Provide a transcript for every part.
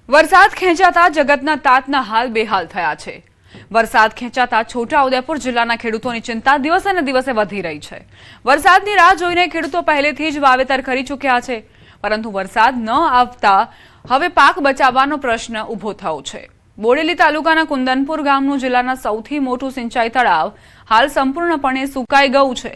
વરસાદ ખેંચાતા જગતના તાતના હાલ બેહાલ થયા છે। વરસાદ ખેંચાતા છોટાઉદેપુર જિલ્લાના ખેડૂતોની ચિંતા દિવસે ને દિવસે વધી રહી છે। વરસાદની રાહ જોઈને ખેડૂતો પહેલેથી જ વાવેતર કરી ચૂક્યા છે, પરંતુ વરસાદ ન આવતા હવે પાક બચાવવાનો પ્રશ્ન ઊભો થયો છે। બોડેલી તાલુકાના કુંદનપુર ગામનું જિલ્લાના સૌથી મોટું સિંચાઈ તળાવ હાલ સંપૂર્ણપણે સુકાઈ ગયું છે।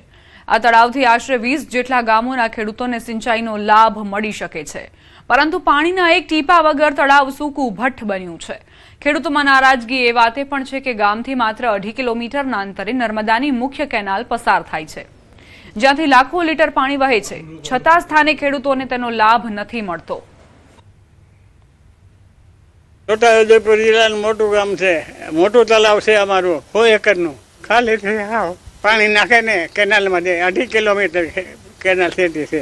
આ તળાવથી આશરે 20 જેટલા ગામોના ખેડૂતોને સિંચાઈનો લાભ મળી શકે છે, પરંતુ પાણીના એક ટીપા વગર તળાવ સૂકું ભઠ્ઠ બન્યું છે। ખેડૂતોમાં નારાજગી એ વાતે પણ છે કે ગામથી માત્ર 2.5 કિલોમીટરના અંતરે નર્મદાની મુખ્ય કેનાલ પસાર થાય છે, જ્યાંથી લાખો લીટર પાણી વહે છે, છતાં સ્થાનિક ખેડૂતોને તેનો લાભ નથી મળતો। છોટાઉદેપુર જિલ્લાનું મોટું ગામ છે, મોટું તળાવ છે અમારું 100 એકરનું, ખાલી પાણી નાખે ને કેનાલમાં 2.5 કિલોમીટર કેનાલ સેટી છે।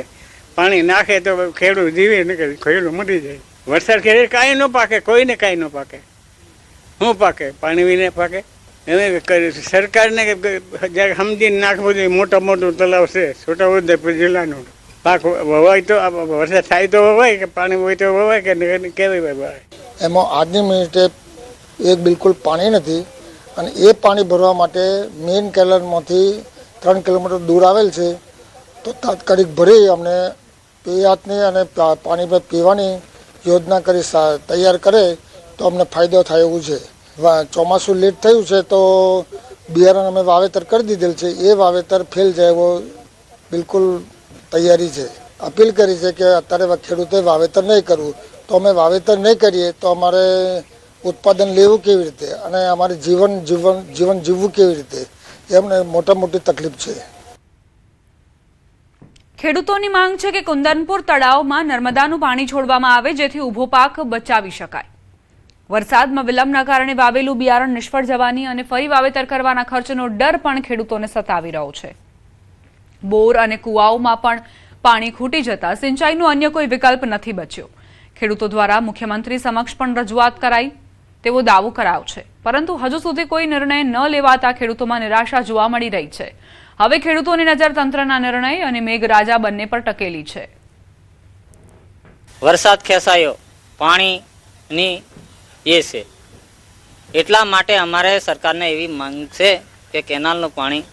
પાણી નાખે તો ખેડૂત જીવે ને ખેડૂત મરી જાય। વરસાદ ખેડે કાંઈ ન પાકે, કોઈને કાંઈ ન પાકે, શું પાકે? પાણી વિને પાકે। હવે સરકારને જ્યારે સમજીને નાખવું જોઈએ। મોટું તળાવ છે છોટાઉદેપુર જિલ્લાનું, પાક વવાય તો વરસાદ થાય તો વવાય, કે પાણી હોય તો વવાય, કે કેવી વવાય? એમાં આજની મિનિટે એક બિલકુલ પાણી નથી, અને એ પાણી ભરવા માટે મેઇન કેનાલમાંથી 3 કિલોમીટર દૂર આવેલ છે, તો તાત્કાલિક ભરી અમને પીયાતની અને પાણી પીવાની યોજના કરી તૈયાર કરે તો અમને ફાયદો થાય એવું છે। ચોમાસું લેટ થયું છે તો બિયારણ અમે વાવેતર કરી દીધેલ છે, એ વાવેતર ફેલ જાય એવો બિલકુલ તૈયારી છે। અપીલ કરી છે કે અત્યારે ખેડૂતોએ વાવેતર નહીં કરવું, તો અમે વાવેતર નહીં કરીએ તો અમારે ઉત્પાદન લેવું કેવી રીતે અને અમારે જીવન જીવવું કેવી રીતે, એમને મોટી તકલીફ છે। ખેડૂતોની માંગ છે કે કુંદનપુર તળાવમાં નર્મદાનું પાણી છોડવામાં આવે, જેથી ઊભો પાક બચાવી શકાય। વરસાદમાં વિલંબના કારણે વાવેલું બિયારણ નિષ્ફળ જવાની અને ફરી વાવેતર કરવાના ખર્ચનો ડર પણ ખેડૂતોને સતાવી રહ્યો છે। બોર અને કુવાઓમાં પણ પાણી ખૂટી જતા સિંચાઈનો અન્ય કોઈ વિકલ્પ નથી બચ્યો। ખેડૂતો દ્વારા મુખ્યમંત્રી સમક્ષ પણ રજૂઆત કરાઈ તેવો દાવો કરાયો છે, પરંતુ હજુ સુધી કોઈ નિર્ણય ન લેવાતા ખેડૂતોમાં નિરાશા જોવા મળી રહી છે। હવે ખેડૂતોની નજર તંત્રના નિર્ણય અને મેઘરાજા બંને પર ટકેલી છે। વરસાદ ખેંચાયો, પાણીની એ છે, એટલા માટે અમારે સરકારને એવી માંગ છે કે કેનાલનું પાણી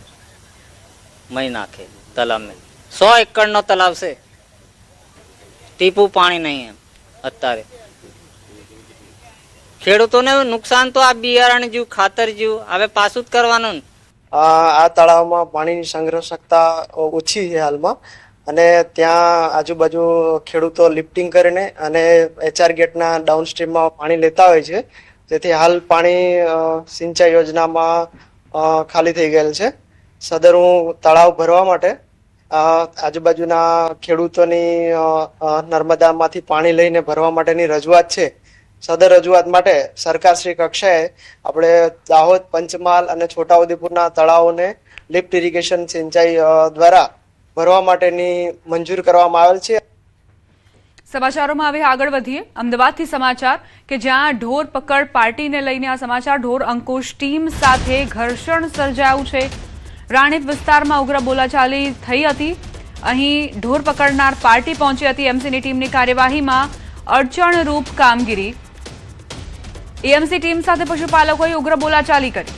મહી નાખે તલાવને। 100 એકરનો તલાવ છે, ટીપું પાણી નહીં એમ અત્યારે। ખેડૂતોને નુકસાન તો આ બિયારણ જેવું, ખાતર જેવું હવે પાછું જ કરવાનું। આ તળાવમાં પાણીની સંગ્રહ ક્ષમતા ઓછી છે હાલમાં, અને ત્યાં આજુબાજુ ખેડૂતો લિફ્ટિંગ કરીને અને HR ગેટના ડાઉનસ્ટ્રીમમાં પાણી લેતા હોય છે, જેથી હાલ પાણી સિંચાઈ યોજનામાં ખાલી થઈ ગયેલ છે। સદરનું તળાવ ભરવા માટે આજુબાજુના ખેડૂતોની નર્મદામાંથી પાણી લઈને ભરવા માટેની રજૂઆત છે। સદર રજૂઆત માટે સરકારશ્રી કક્ષાએ આપણે દાહોદ, પંચમહાલ અને છોટાઉદેપુરના તળાવોને લિફ્ટ ઇરિગેશન સિંચાઈ દ્વારા ભરવા માટેની મંજૂર કરવામાં આવેલ છે। સમાચારોમાં હવે આગળ વધીએ। અમદાવાદથી સમાચાર કે જ્યાં ઢોર પકડ પાર્ટીને લઈને આ સમાચાર, ઢોર અંકુશ ટીમ સાથે ઘર્ષણ સર્જાયું છે। રાણીપ વિસ્તારમાં ઉગ્ર બોલાચાલી થઈ હતી। અહીં ઢોર પકડનાર પાર્ટી પહોંચી હતી। એમસીની ટીમની કાર્યવાહીમાં અડચણરૂપ કામગીરી। એએમસી ટીમ સાથે પશુપાલકોએ ઉગ્ર બોલાચાલી કરી।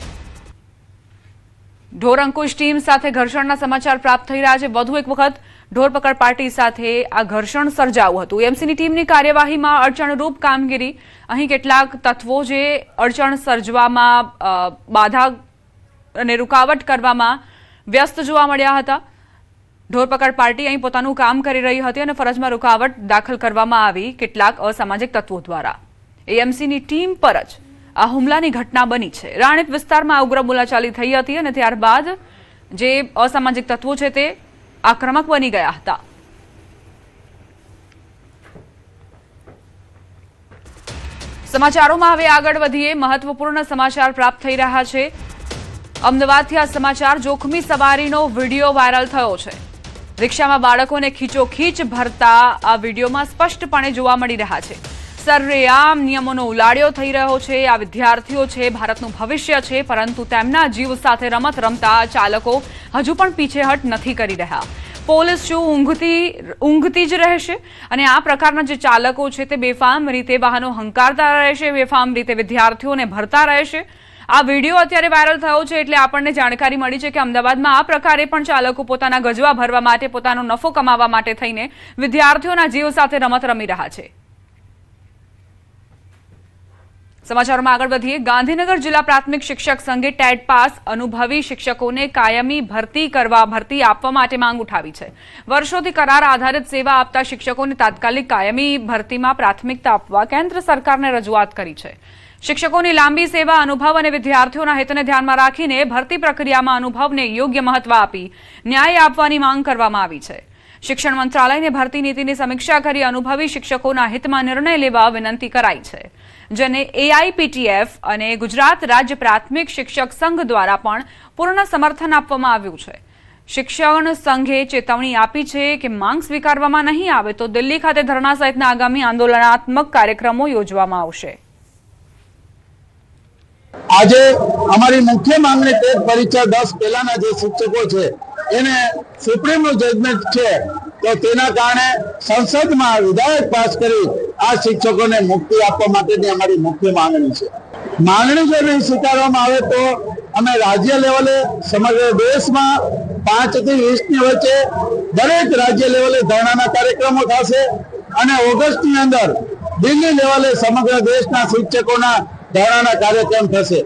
ઢોર અંકુશ ટીમ સાથે ઘર્ષણના સમાચાર પ્રાપ્ત થઈ રહ્યા છે। વધુ એક વખત ઢોર પકડ પાર્ટી સાથે આ ઘર્ષણ સર્જાયું હતું। એમસીની ટીમની કાર્યવાહીમાં અડચણરૂપ કામગીરી। અહીં કેટલાક તત્વો જે અડચણ સર્જવામાં, બાધા અને રૂકાવટ કરવામાં વ્યસ્ત જોવા મળ્યા હતા। ઢોર પકડ પાર્ટી અહીં પોતાનું કામ કરી રહી હતી અને ફરજમાં રૂકાવટ દાખલ કરવામાં આવી કેટલાક અસામાજિક તત્વો દ્વારા। એએમસીની ટીમ પર જ આ હુમલાની ઘટના બની છે। રાણીપ વિસ્તારમાં ઉગ્ર બોલાચાલી થઈ હતી અને ત્યારબાદ જે અસામાજિક તત્વો છે તે આક્રમક બની ગયા હતા। સમાચારોમાં હવે આગળ વધીએ। મહત્વપૂર્ણ સમાચાર પ્રાપ્ત થઈ રહ્યા છે। અમદાવાદથી આ સમાચાર, જોખમી સવારીનો વિડીયો વાયરલ થયો છે। રિક્ષામાં બાળકોને ખીચોખીચ ભરતા આ વિડીયોમાં સ્પષ્ટપણે જોવા મળી રહ્યા છે। સરેઆમ નિયમોનો ઉલાળ્યો થઈ રહ્યો છે। આ વિદ્યાર્થીઓ છે, ભારતનું ભવિષ્ય છે, પરંતુ તેમના જીવ સાથે રમત રમતા ચાલકો હજુ પણ પીછેહટ નથી કરી રહ્યા। પોલીસ શું ઊંઘતી જ રહેશે? અને આ પ્રકારના જે ચાલકો છે તે બેફામ રીતે વાહનો હંકારતા રહેશે, બેફામ રીતે વિદ્યાર્થીઓને ભરતા રહેશે? આ વિડીયો અત્યારે વાયરલ થયો છે એટલે આપણને જાણકારી મળી છે કે અમદાવાદમાં આ પ્રકારે પણ ચાલકો પોતાના ગજવા ભરવા માટે, પોતાનો નફો કમાવા માટે થઈને વિદ્યાર્થીઓના જીવ સાથે રમત રમી રહ્યા છે. સમાચારમાં આગળ વધીએ. ગાંધીનગર જિલ્લા પ્રાથમિક શિક્ષક સંઘે ટેટ પાસ અનુભવી શિક્ષકોને કાયમી ભરતી આપવા માટે માંગ ઉઠાવી છે. વર્ષોથી કરાર આધારિત સેવા આપતા શિક્ષકોને તાત્કાલિક કાયમી ભરતીમાં પ્રાથમિકતા આપવા કેન્દ્ર સરકારને રજૂઆત કરી છે. શિક્ષકોની લાંબી સેવા, અનુભવ અને વિદ્યાર્થીઓના હિતને ધ્યાનમાં રાખીને ભરતી પ્રક્રિયામાં અનુભવને યોગ્ય મહત્વ આપી ન્યાય આપવાની માંગ કરવામાં આવી છે. શિક્ષણ મંત્રાલયને ભરતી નીતિની સમીક્ષા કરી અનુભવી શિક્ષકોના હિતમાં નિર્ણય લેવા વિનંતી કરાઈ છે, જેને AIPTF અને ગુજરાત રાજ્ય પ્રાથમિક શિક્ષક સંઘ દ્વારા પણ પૂર્ણ સમર્થન આપવામાં આવ્યું છે. શિક્ષણ સંઘે ચેતવણી આપી છે કે માંગ સ્વીકારવામાં નહીં આવે તો દિલ્હી ખાતે ધરણા સહિતના આગામી આંદોલનાત્મક કાર્યક્રમો યોજવામાં આવશે. આજે અમારી મુખ્ય માંગણી ટેટ પરીક્ષા 10 પહેલાના જે શિક્ષકો છે એને સુપ્રીમનું જજમેન્ટ છે તો તેના કારણે સંસદમાં વિધેયક પાસ કરી આ શિક્ષકોને મુક્તિ આપવા માટેની અમારી મુખ્ય માંગણી છે. માંગણી જો નહીં સ્વીકારવામાં આવે તો અમે રાજ્ય લેવલે સમગ્ર દેશમાં 5 થી 20 ની વચ્ચે દરેક રાજ્ય લેવલે ધરણાના કાર્યક્રમો થશે અને ઓગસ્ટની અંદર દિલ્હી લેવલે સમગ્ર દેશના શિક્ષકોના ધરણાના કાર્યક્રમ થશે.